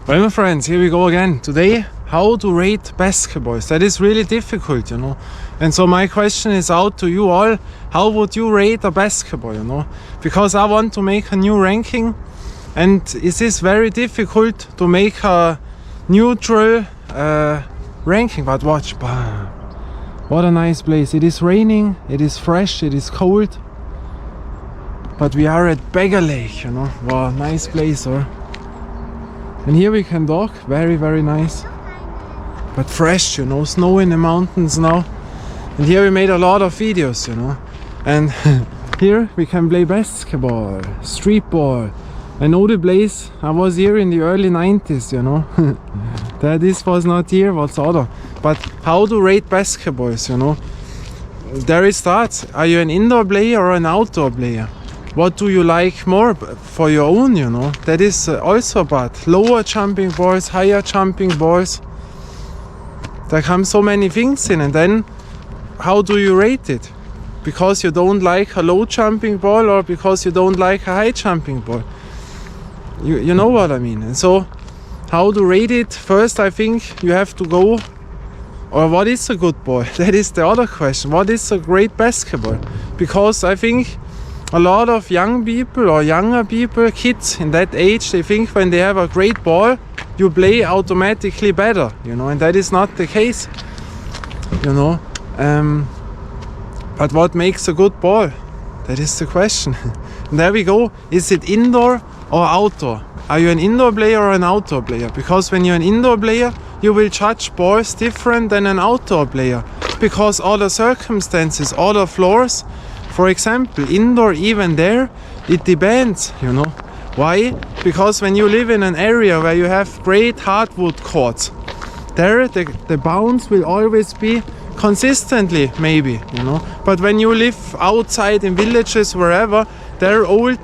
Well, my friends, here we go again. Today, how to rate basketballs. That is really difficult, you know. And so my question is out to you all. How would you rate a basketball, you know? Because I want to make a new ranking. And it is very difficult to make a neutral ranking. But watch, what a nice place. It is raining, it is fresh, it is cold. But we are at Beggar Lake, you know. Wow, nice place, or? And here we can walk, very, very nice. But fresh, you know, snow in the mountains now. And here we made a lot of videos, you know. And here we can play basketball, street ball. I know the place, I was here in the early 90s, you know. That this was not here, what's other. But how to rate basketballs, you know. There it starts. Are you an indoor player or an outdoor player? What do you like more for your own, you know? That is also about lower jumping balls, higher jumping balls. There come so many things in, and then how do you rate it? Because you don't like a low jumping ball or because you don't like a high jumping ball? You know what I mean? And so how to rate it? First, I think you have to go, or what is a good ball? That is the other question. What is a great basketball? Because I think a lot of young people or younger people, kids in that age, they think when they have a great ball, you play automatically better, you know, and that is not the case, you know. But what makes a good ball? That is the question. And there we go. Is it indoor or outdoor? Are you an indoor player or an outdoor player? Because when you're an indoor player, you will judge balls different than an outdoor player. Because all the circumstances, all the floors, for example, indoor, even there, it depends, you know. Why? Because when you live in an area where you have great hardwood courts, there the bounce will always be consistently, maybe, you know. But when you live outside in villages, wherever, there old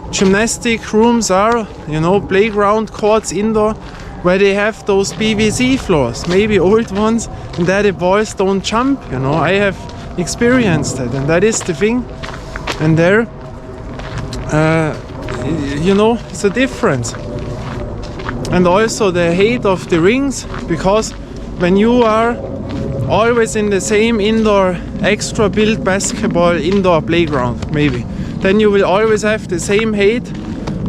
gymnastic rooms are, you know, playground courts indoor, where they have those PVC floors, maybe old ones, and there the balls don't jump, you know. I have experienced that, and that is the thing. And there, you know, it's a difference. And also the height of the rings, because when you are always in the same indoor extra built basketball indoor playground, maybe, then you will always have the same height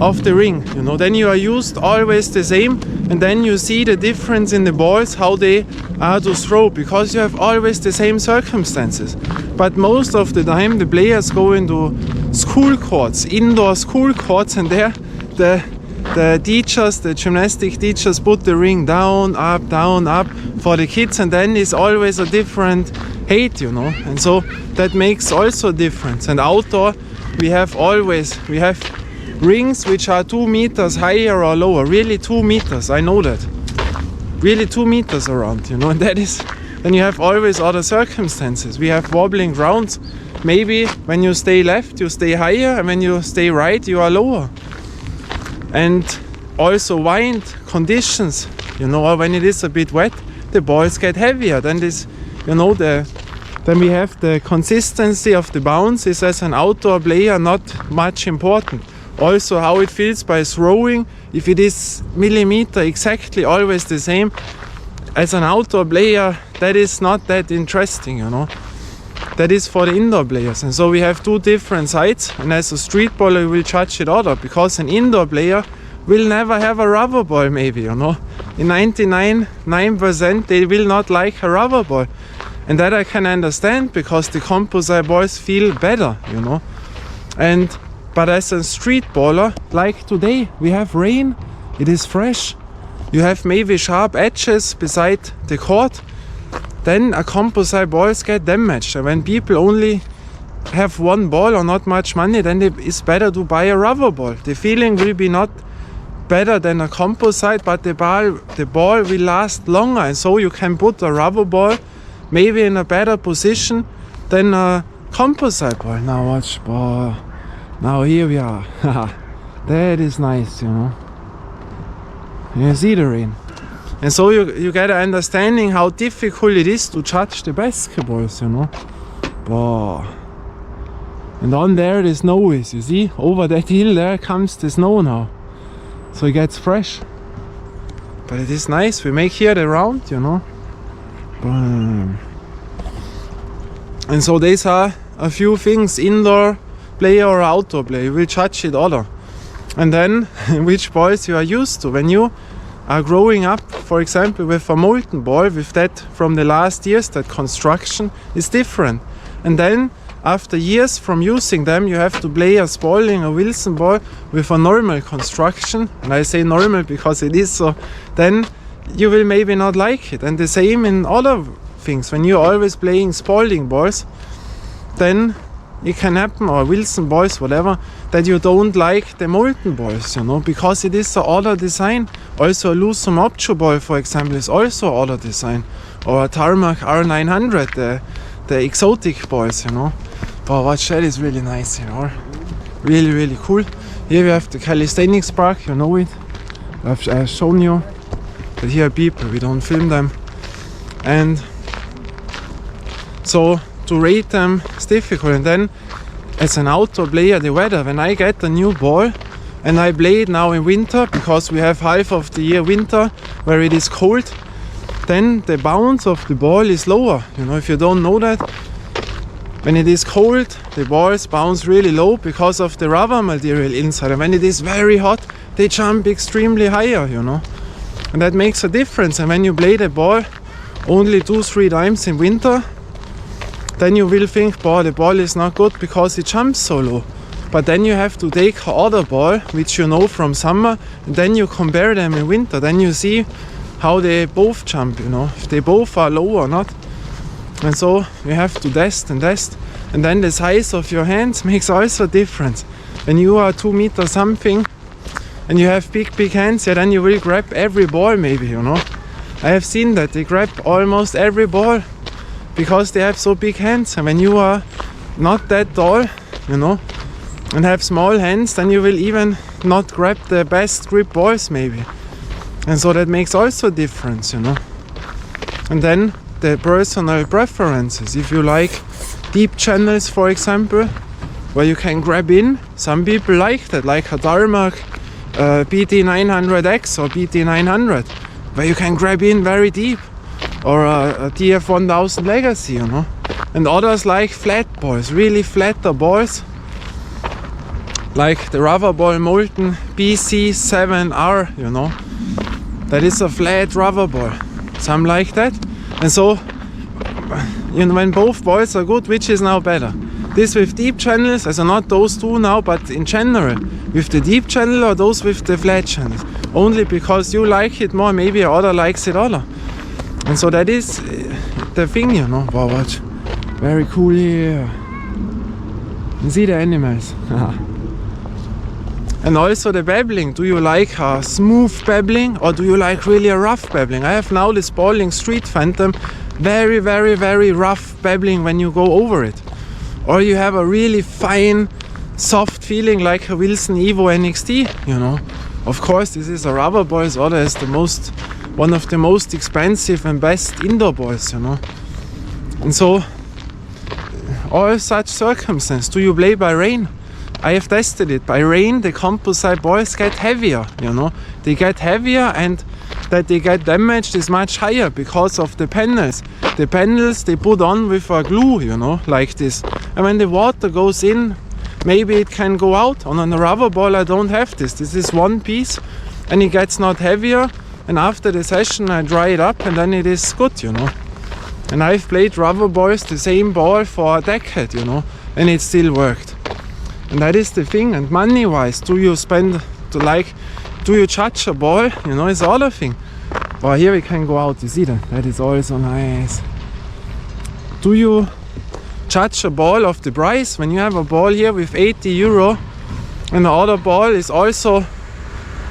of the ring, you know. Then you are used always the same, and then you see the difference in the balls, how they are to throw, because you have always the same circumstances. But most of the time the players go into school courts, indoor school courts, and there the teachers, the gymnastic teachers, put the ring down, up for the kids, and then it's always a different height, you know. And so that makes also a difference. And outdoor we have rings which are 2 meters higher or lower, really 2 meters, I know that. Really 2 meters around, you know, and that is, then you have always other circumstances. We have wobbling grounds. Maybe when you stay left, you stay higher, and when you stay right, you are lower. And also wind conditions, you know, or when it is a bit wet, the balls get heavier. Then this, you know, then we have the consistency of the bounce is as an outdoor player not much important. Also how it feels by throwing, if it is millimeter exactly always the same as an outdoor player, that is not that interesting, you know. That is for the indoor players. And so we have two different sides, and as a street baller you will judge it other, because an indoor player will never have a rubber ball, maybe, you know. In 99% they will not like a rubber ball. And that I can understand, because the composite balls feel better, you know. But as a street baller, like today, we have rain, it is fresh, you have maybe sharp edges beside the court, then a composite balls get damaged. And when people only have one ball or not much money, then it's better to buy a rubber ball. The feeling will be not better than a composite, but the ball will last longer, and so you can put a rubber ball maybe in a better position than a composite ball. Now watch, ball. Now here we are. That is nice, you know. You see the rain. And so you get an understanding how difficult it is to judge the basketballs, you know. Wow. And on there the snow is, you see, over that hill there comes the snow now. So it gets fresh. but it is nice. We make here the round, you know. And so these are a few things, indoor play or outdoor play. You will judge it other. And then which balls you are used to. When you are growing up, for example, with a molten ball, with that from the last years, that construction is different. And then after years from using them, you have to play a Spalding or Wilson ball with a normal construction. And I say normal because it is so. Then you will maybe not like it. And the same in other things. When you're always playing Spalding balls, then it can happen, or Wilson balls, whatever, that you don't like the molten balls, you know, because it is a other design. Also a Lusum Opcho ball, for example, is also other design. Or a Tarmac R900, the exotic balls, you know. But watch, that is really nice, you know. Really, really cool. Here we have the calisthenics park, you know it. I've shown you. But here are people, we don't film them. And so to rate them is difficult. And then as an outdoor player, the weather, when I get a new ball and I play it now in winter, because we have half of the year winter where it is cold, then the bounce of the ball is lower. You know, if you don't know that, when it is cold, the balls bounce really low because of the rubber material inside. And when it is very hot, they jump extremely higher, you know. And that makes a difference. And when you play the ball only 2-3 times in winter, then you will think, boy, the ball is not good because it jumps so low. But then you have to take other ball, which you know from summer, and then you compare them in winter. Then you see how they both jump, you know, if they both are low or not. And so you have to test and test. And then the size of your hands makes also a difference. When you are 2 meter something and you have big hands, yeah, then you will grab every ball maybe, you know. I have seen that they grab almost every ball because they have so big hands. And when you are not that tall, you know, and have small hands, then you will even not grab the best grip balls maybe. And so that makes also a difference, you know. And then the personal preferences. If you like deep channels, for example, where you can grab in, some people like that, like a Tarmac BT900X or BT900, where you can grab in very deep. Or a TF1000 Legacy, you know. And others like flat balls, really flatter balls, like the rubber ball Molten BC7R, you know. That is a flat rubber ball. Some like that. And so, you know, when both balls are good, which is now better? This with deep channels, also not those two now, but in general, with the deep channel or those with the flat channels. Only because you like it more, maybe other likes it other. And so that is the thing, you know. Wow, watch. Very cool here. You see the animals. And also the babbling. Do you like a smooth babbling or do you like really a rough babbling? I have now this Spalding Street Phantom. Very, very, very rough babbling when you go over it. Or you have a really fine, soft feeling like a Wilson Evo NXT, you know. Of course, this is a rubber ball, so that is one of the most expensive and best indoor balls, you know. And so, all such circumstances. Do you play by rain? I have tested it. By rain, the composite balls get heavier, you know. They get heavier, and that they get damaged is much higher because of the panels. The panels they put on with a glue, you know, like this. And when the water goes in, maybe it can go out. On a rubber ball, I don't have this. This is one piece, and it gets not heavier. And after the session I dry it up and then it is good, you know. And I've played rubber balls, the same ball, for a decade, you know, and it still worked. And that is the thing. And money wise, do you judge a ball, you know, it's the other thing. Well, here we can go out, you see that? That is also nice. Do you judge a ball of the price? When you have a ball here with 80 euro and the other ball is also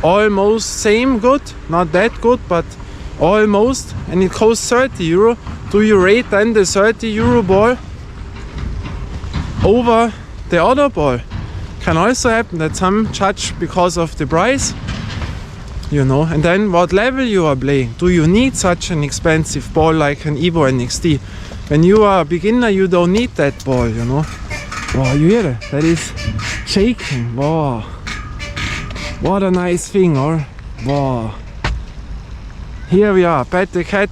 almost same good, not that good, but almost, and it costs 30 euro, do you rate then the 30 euro ball over the other ball? Can also happen that some judge because of the price, you know. And then what level you are playing. Do you need such an expensive ball like an Evo NXT? When you are a beginner, you don't need that ball, you know. Wow, you hear that? That is shaking. Wow. What a nice thing, or wow. Here we are, Pat the Cat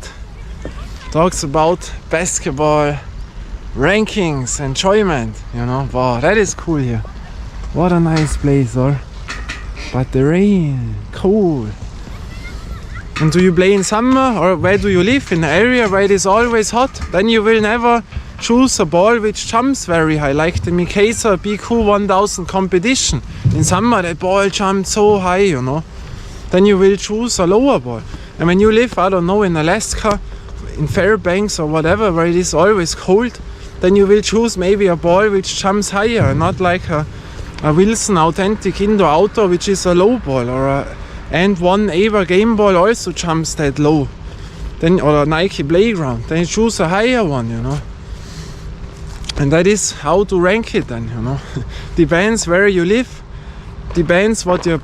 talks about basketball rankings, enjoyment, you know. Wow, that is cool here. What a nice place, or but the rain, cold. And do you play in summer, or where do you live? In an area where it is always hot? Then you will never choose a ball which jumps very high, like the Mikasa BQ 1000 competition. In summer that ball jumped so high, you know. Then you will choose a lower ball. And when you live, I don't know, in Alaska, in Fairbanks or whatever, where it is always cold, then you will choose maybe a ball which jumps higher, not like a Wilson Authentic Indoor Outdoor, which is a low ball, or a And1 Ava Game Ball also jumps that low. Then, or a Nike Playground, then you choose a higher one, you know. And that is how to rank it then, you know. Depends where you live, depends what your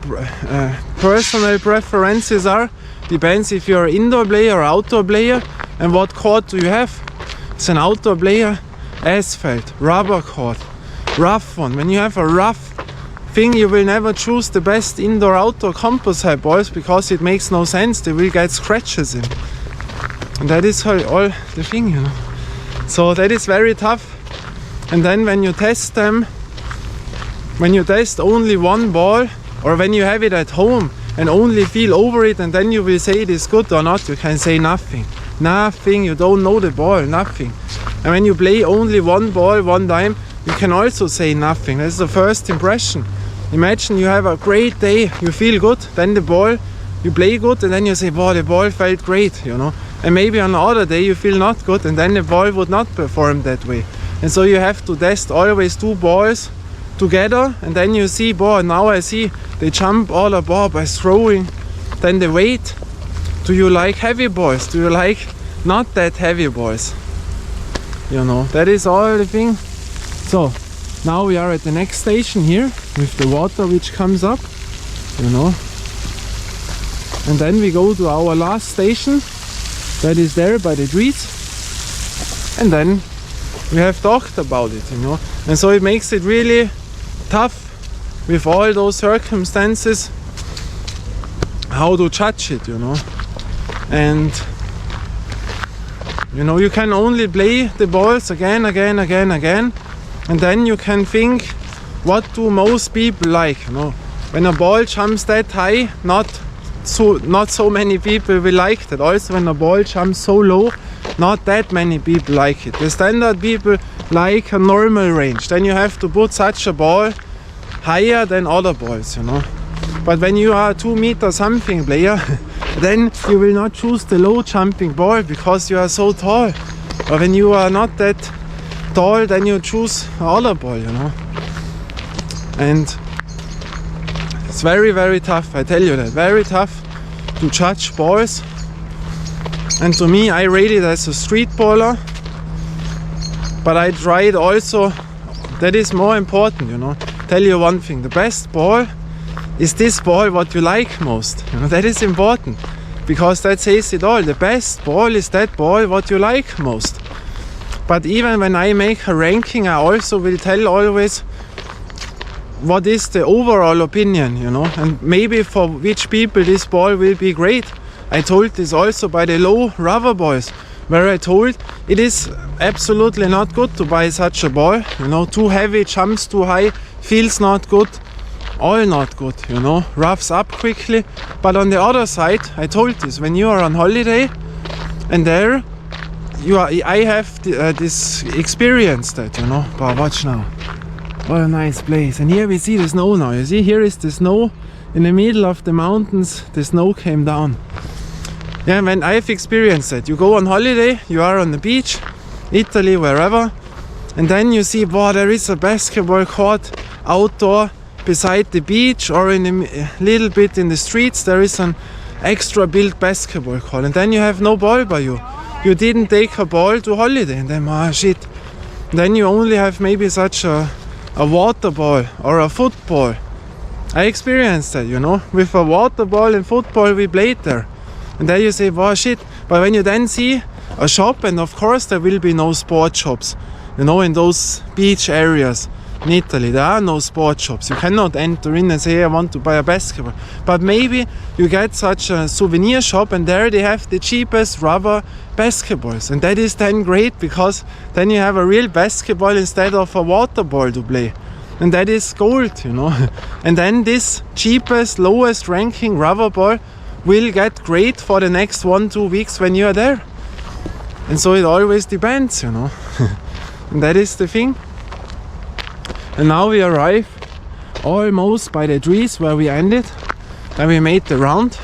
personal preferences are, depends if you're an indoor player or outdoor player, and what court do you have. It's an outdoor player, asphalt, rubber court, rough one. When you have a rough thing, you will never choose the best indoor-outdoor composite balls because it makes no sense. They will get scratches in, and that is all the thing, you know. So that is very tough. And then when you test them, when you test only one ball, or when you have it at home and only feel over it, and then you will say it is good or not, you can say nothing. Nothing, you don't know the ball, nothing. And when you play only one ball one time, you can also say nothing. That's the first impression. Imagine you have a great day, you feel good, then the ball, you play good, and then you say, wow, the ball felt great, you know. And maybe on another day you feel not good, and then the ball would not perform that way. And so you have to test always two balls together, and then you see, boy, now I see they jump all about by throwing. Then the weight. Do you like heavy balls? Do you like not that heavy balls? You know, that is all the thing. So now we are at the next station here with the water which comes up, you know. And then we go to our last station that is there by the trees. And then we have talked about it, you know. And so it makes it really tough with all those circumstances how to judge it, you know. And you know, you can only play the balls again, and then you can think, what do most people like, you know. When a ball jumps that high, not so many people will like that. Also when a ball jumps so low, not that many people like it. The standard people like a normal range. Then you have to put such a ball higher than other balls, you know. But when you are a 2 meter something player, then you will not choose the low jumping ball because you are so tall. Or when you are not that tall, then you choose other ball, you know. And it's very, very tough, I tell you that. Very tough to judge balls. And to me, I rate it as a street baller. But I tried also, that is more important, you know. Tell you one thing, the best ball is this ball what you like most. You know, that is important, because that says it all. The best ball is that ball what you like most. But even when I make a ranking, I also will tell always what is the overall opinion, you know, and maybe for which people this ball will be great. I told this also by the low rubber balls, where I told it is absolutely not good to buy such a ball, you know, too heavy, jumps too high, feels not good. All not good, you know, roughs up quickly. But on the other side, I told this, when you are on holiday and there you are, I have this experience that, you know. But watch now, what a nice place. And here we see the snow now. You see, here is the snow in the middle of the mountains. The snow came down. Yeah, when I've experienced that, you go on holiday, you are on the beach, Italy, wherever, and then you see, wow, there is a basketball court outdoor beside the beach, or in a little bit in the streets there is an extra built basketball court, and then you have no ball by you. You didn't take a ball to holiday, and then shit. Then you only have maybe such a water ball or a football. I experienced that, you know. With a water ball and football we played there. And then you say, wow, shit. But when you then see a shop, and of course there will be no sport shops, you know, in those beach areas. in Italy. There are no sport shops. You cannot enter in and say, I want to buy a basketball. But maybe you get such a souvenir shop and there they have the cheapest rubber basketballs. And that is then great because then you have a real basketball instead of a water ball to play. And that is gold, you know. And then this cheapest, lowest ranking rubber ball will get great for the next 1-2 weeks when you are there. And so it always depends, you know. And that is the thing. And now we arrive almost by the trees where we ended. Then we made the round.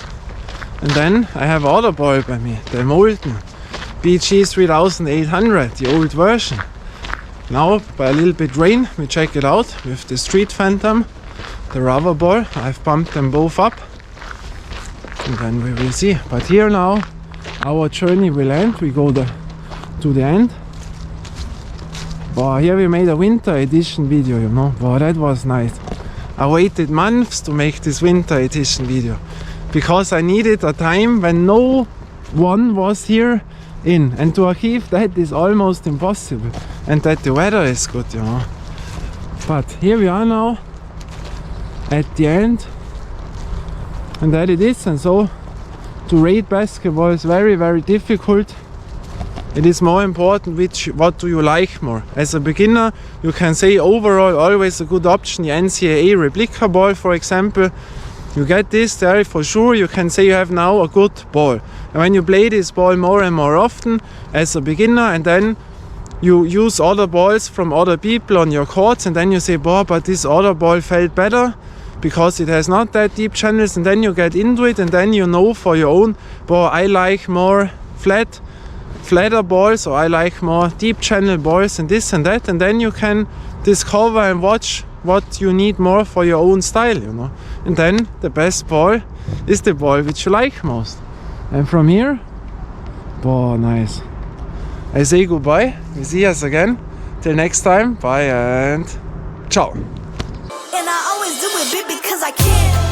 And then I have other ball by me, the Molten BG 3800, the old version. Now, by a little bit rain, we check it out with the Street Phantom, the rubber ball. I've pumped them both up. And then we will see. But here now, our journey will end. We go to the end. Wow, here we made a winter edition video, you know. Wow, that was nice. I waited months to make this winter edition video because I needed a time when no one was here in, and to achieve that is almost impossible, and that the weather is good, you know. But here we are now at the end, and that it is. And so to rate basketball is very, very difficult. It is more important what do you like more. As a beginner, you can say overall always a good option, the NCAA replica ball, for example. You get this there for sure, you can say you have now a good ball. And when you play this ball more and more often as a beginner, and then you use other balls from other people on your courts, and then you say, boah, but this other ball felt better because it has not that deep channels, and then you get into it, and then you know for your own, boah, I like more flatter balls, or I like more deep channel balls, and this and that, and then you can discover and watch what you need more for your own style, you know. And then the best ball is the ball which you like most. And from here, boah, nice. I say goodbye, we see us again. Till next time, bye and ciao. And I always do it big because I can.